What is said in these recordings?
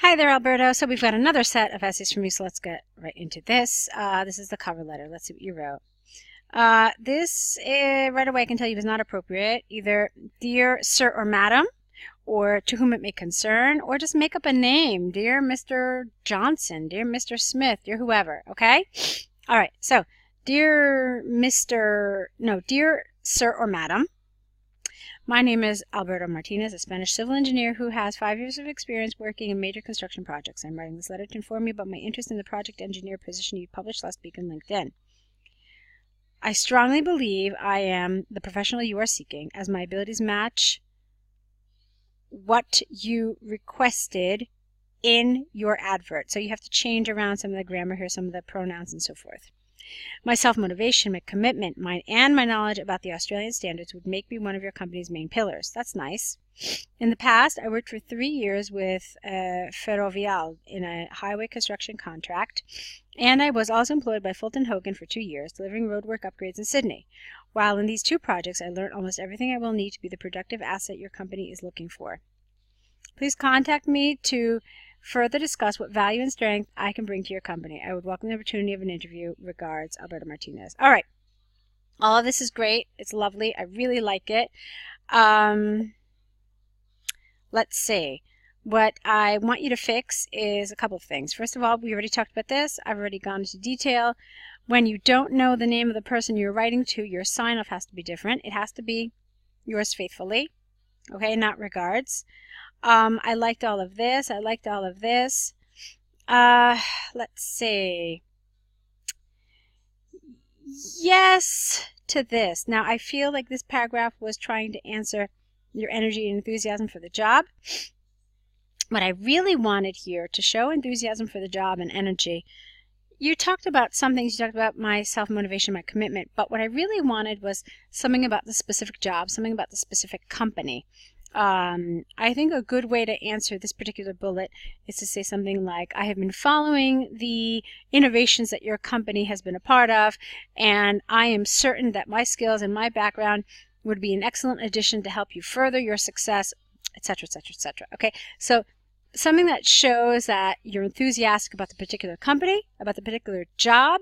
Hi there, Alberto. So we've got another set of essays from you, so let's get right into this. This is the cover letter. Let's see what you wrote. This, right away, I can tell you is not appropriate. Either Dear Sir or Madam, or To Whom It May Concern, or just make up a name. Dear Mr. Johnson, Dear Mr. Smith, Dear whoever, okay? All right, so Dear Sir or Madam. My name is Alberto Martinez, a Spanish civil engineer who has 5 years of experience working in major construction projects. I'm writing this letter to inform you about my interest in the project engineer position you published last week on LinkedIn. I strongly believe I am the professional you are seeking, as my abilities match what you requested in your advert. So you have to change around some of the grammar here, some of the pronouns and so forth. My self-motivation, my commitment, and my knowledge about the Australian standards would make me one of your company's main pillars. That's nice. In the past, I worked for 3 years with Ferrovial in a highway construction contract, and I was also employed by Fulton Hogan for 2 years, delivering roadwork upgrades in Sydney. While in these 2 projects, I learned almost everything I will need to be the productive asset your company is looking for. Please contact me to further discuss what value and strength I can bring to your company. I would welcome the opportunity of an interview. Regards, Alberto Martinez. All right. All of this is great. It's lovely. I really like it. Let's see. What I want you to fix is a couple of things. First of all, we already talked about this. I've already gone into detail. When you don't know the name of the person you're writing to, your sign-off has to be different. It has to be yours faithfully. Okay, not regards. I liked all of this. I liked all of this. Let's see. Yes to this. Now, I feel like this paragraph was trying to answer your energy and enthusiasm for the job. What I really wanted here to show enthusiasm for the job and energy, you talked about some things. You talked about my self-motivation, my commitment, but what I really wanted was something about the specific job, something about the specific company. I think a good way to answer this particular bullet is to say something like, I have been following the innovations that your company has been a part of, and I am certain that my skills and my background would be an excellent addition to help you further your success, etc., etc., etc. Okay, so something that shows that you're enthusiastic about the particular company, about the particular job,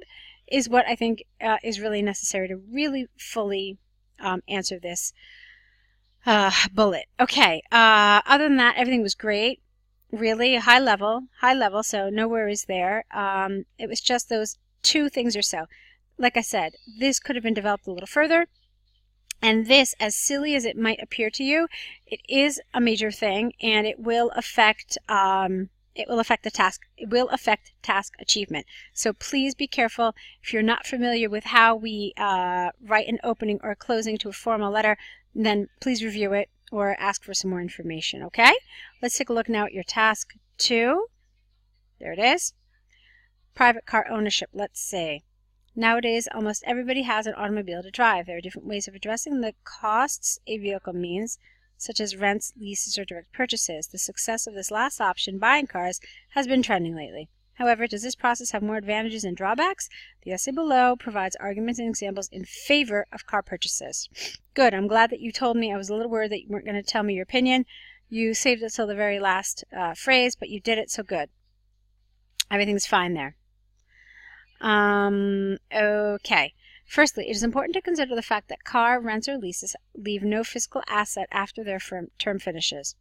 is what I think is really necessary to really fully answer this bullet. Okay, other than that, everything was great. Really high level, so no worries there. It was just those 2 things or so. Like I said, this could have been developed a little further. And this, as silly as it might appear to you, it is a major thing, and it will affect the task. It will affect task achievement. So please be careful. If you're not familiar with how we write an opening or closing to a formal letter, then please review it or ask for some more information, okay? Let's take a look now at your task 2. There it is. Private car ownership. Let's see. Nowadays, almost everybody has an automobile to drive. There are different ways of addressing the costs a vehicle means, such as rents, leases, or direct purchases. The success of this last option, buying cars, has been trending lately. However, does this process have more advantages than drawbacks? The essay below provides arguments and examples in favor of car purchases. Good. I'm glad that you told me. I was a little worried that you weren't going to tell me your opinion. You saved it till the very last phrase, but you did it, so good. Everything's fine there. Okay. Firstly, it is important to consider the fact that car rents or leases leave no physical asset after their term finishes.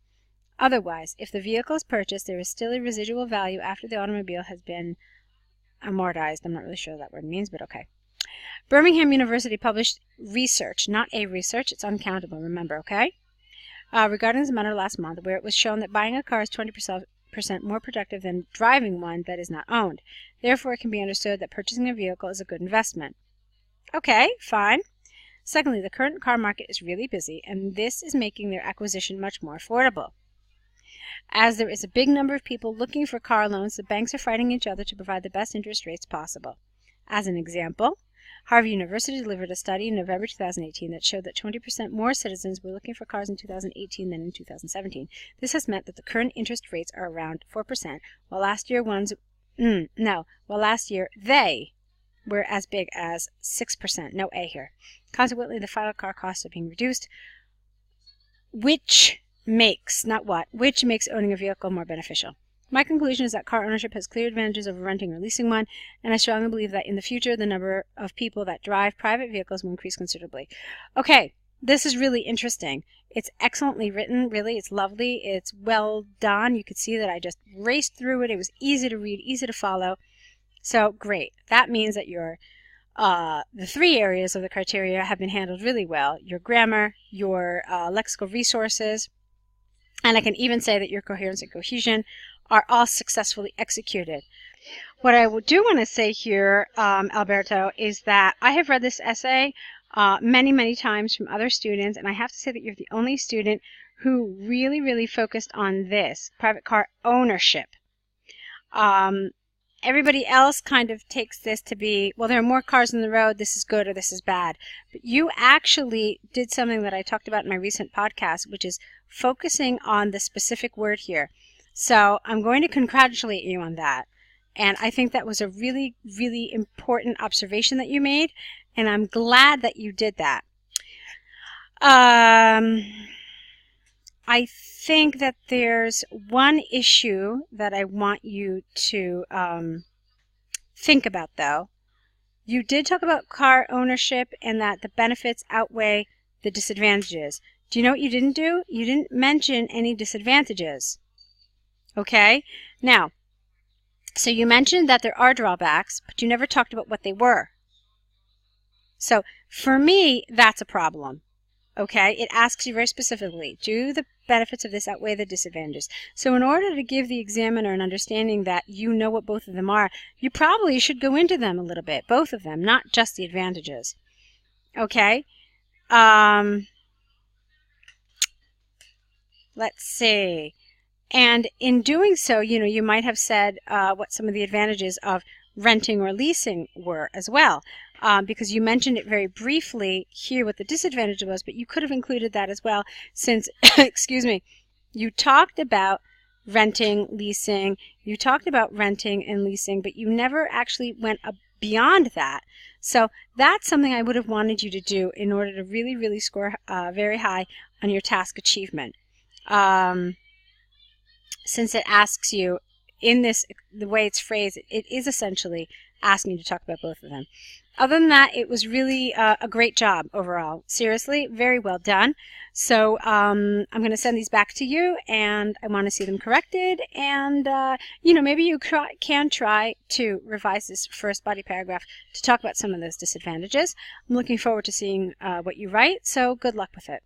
Otherwise, if the vehicle is purchased, there is still a residual value after the automobile has been amortized. I'm not really sure what that word means, but okay. Birmingham University published research, not a research. It's uncountable, remember, okay? Regarding this matter last month, where it was shown that buying a car is 20% more productive than driving one that is not owned. Therefore, it can be understood that purchasing a vehicle is a good investment. Okay, fine. Secondly, the current car market is really busy, and this is making their acquisition much more affordable. As there is a big number of people looking for car loans, the banks are fighting each other to provide the best interest rates possible. As an example, Harvard University delivered a study in November 2018 that showed that 20% more citizens were looking for cars in 2018 than in 2017. This has meant that the current interest rates are around 4%, while last year they were as big as 6%. No A here. Consequently, the final car costs are being reduced, which makes, not what, which makes owning a vehicle more beneficial. My conclusion is that car ownership has clear advantages over renting or leasing one, and I strongly believe that in the future the number of people that drive private vehicles will increase considerably. Okay, this is really interesting. It's excellently written, really. It's lovely. It's well done. You could see that I just raced through it. It was easy to read, easy to follow. So great. That means that the 3 areas of the criteria have been handled really well. Your grammar, your lexical resources, and I can even say that your coherence and cohesion are all successfully executed. What I do want to say here, Alberto, is that I have read this essay many, many times from other students, and I have to say that you're the only student who really, really focused on this, private car ownership. Everybody else kind of takes this to be, well, there are more cars on the road, this is good or this is bad. But you actually did something that I talked about in my recent podcast, which is focusing on the specific word here. So I'm going to congratulate you on that. And I think that was a really, really important observation that you made, and I'm glad that you did that. I think that there's one issue that I want you to think about, though. You did talk about car ownership and that the benefits outweigh the disadvantages. Do you know what you didn't do? You didn't mention any disadvantages. Okay? Now, so you mentioned that there are drawbacks, but you never talked about what they were. So for me, that's a problem. Okay? It asks you very specifically, do the benefits of this outweigh the disadvantages? So in order to give the examiner an understanding that you know what both of them are, you probably should go into them a little bit, both of them, not just the advantages. Okay? Let's see. And in doing so, you might have said what some of the advantages of renting or leasing were as well, because you mentioned it very briefly here what the disadvantage was, but you could have included that as well since, excuse me, you talked about renting, leasing, you talked about renting and leasing, but you never actually went beyond that. So that's something I would have wanted you to do in order to really, really score very high on your task achievement. Since it asks you in this, the way it's phrased, it is essentially asking you to talk about both of them. Other than that, it was really a great job overall. Seriously, very well done. So I'm going to send these back to you, and I want to see them corrected. And, maybe you can try to revise this first body paragraph to talk about some of those disadvantages. I'm looking forward to seeing what you write, so good luck with it.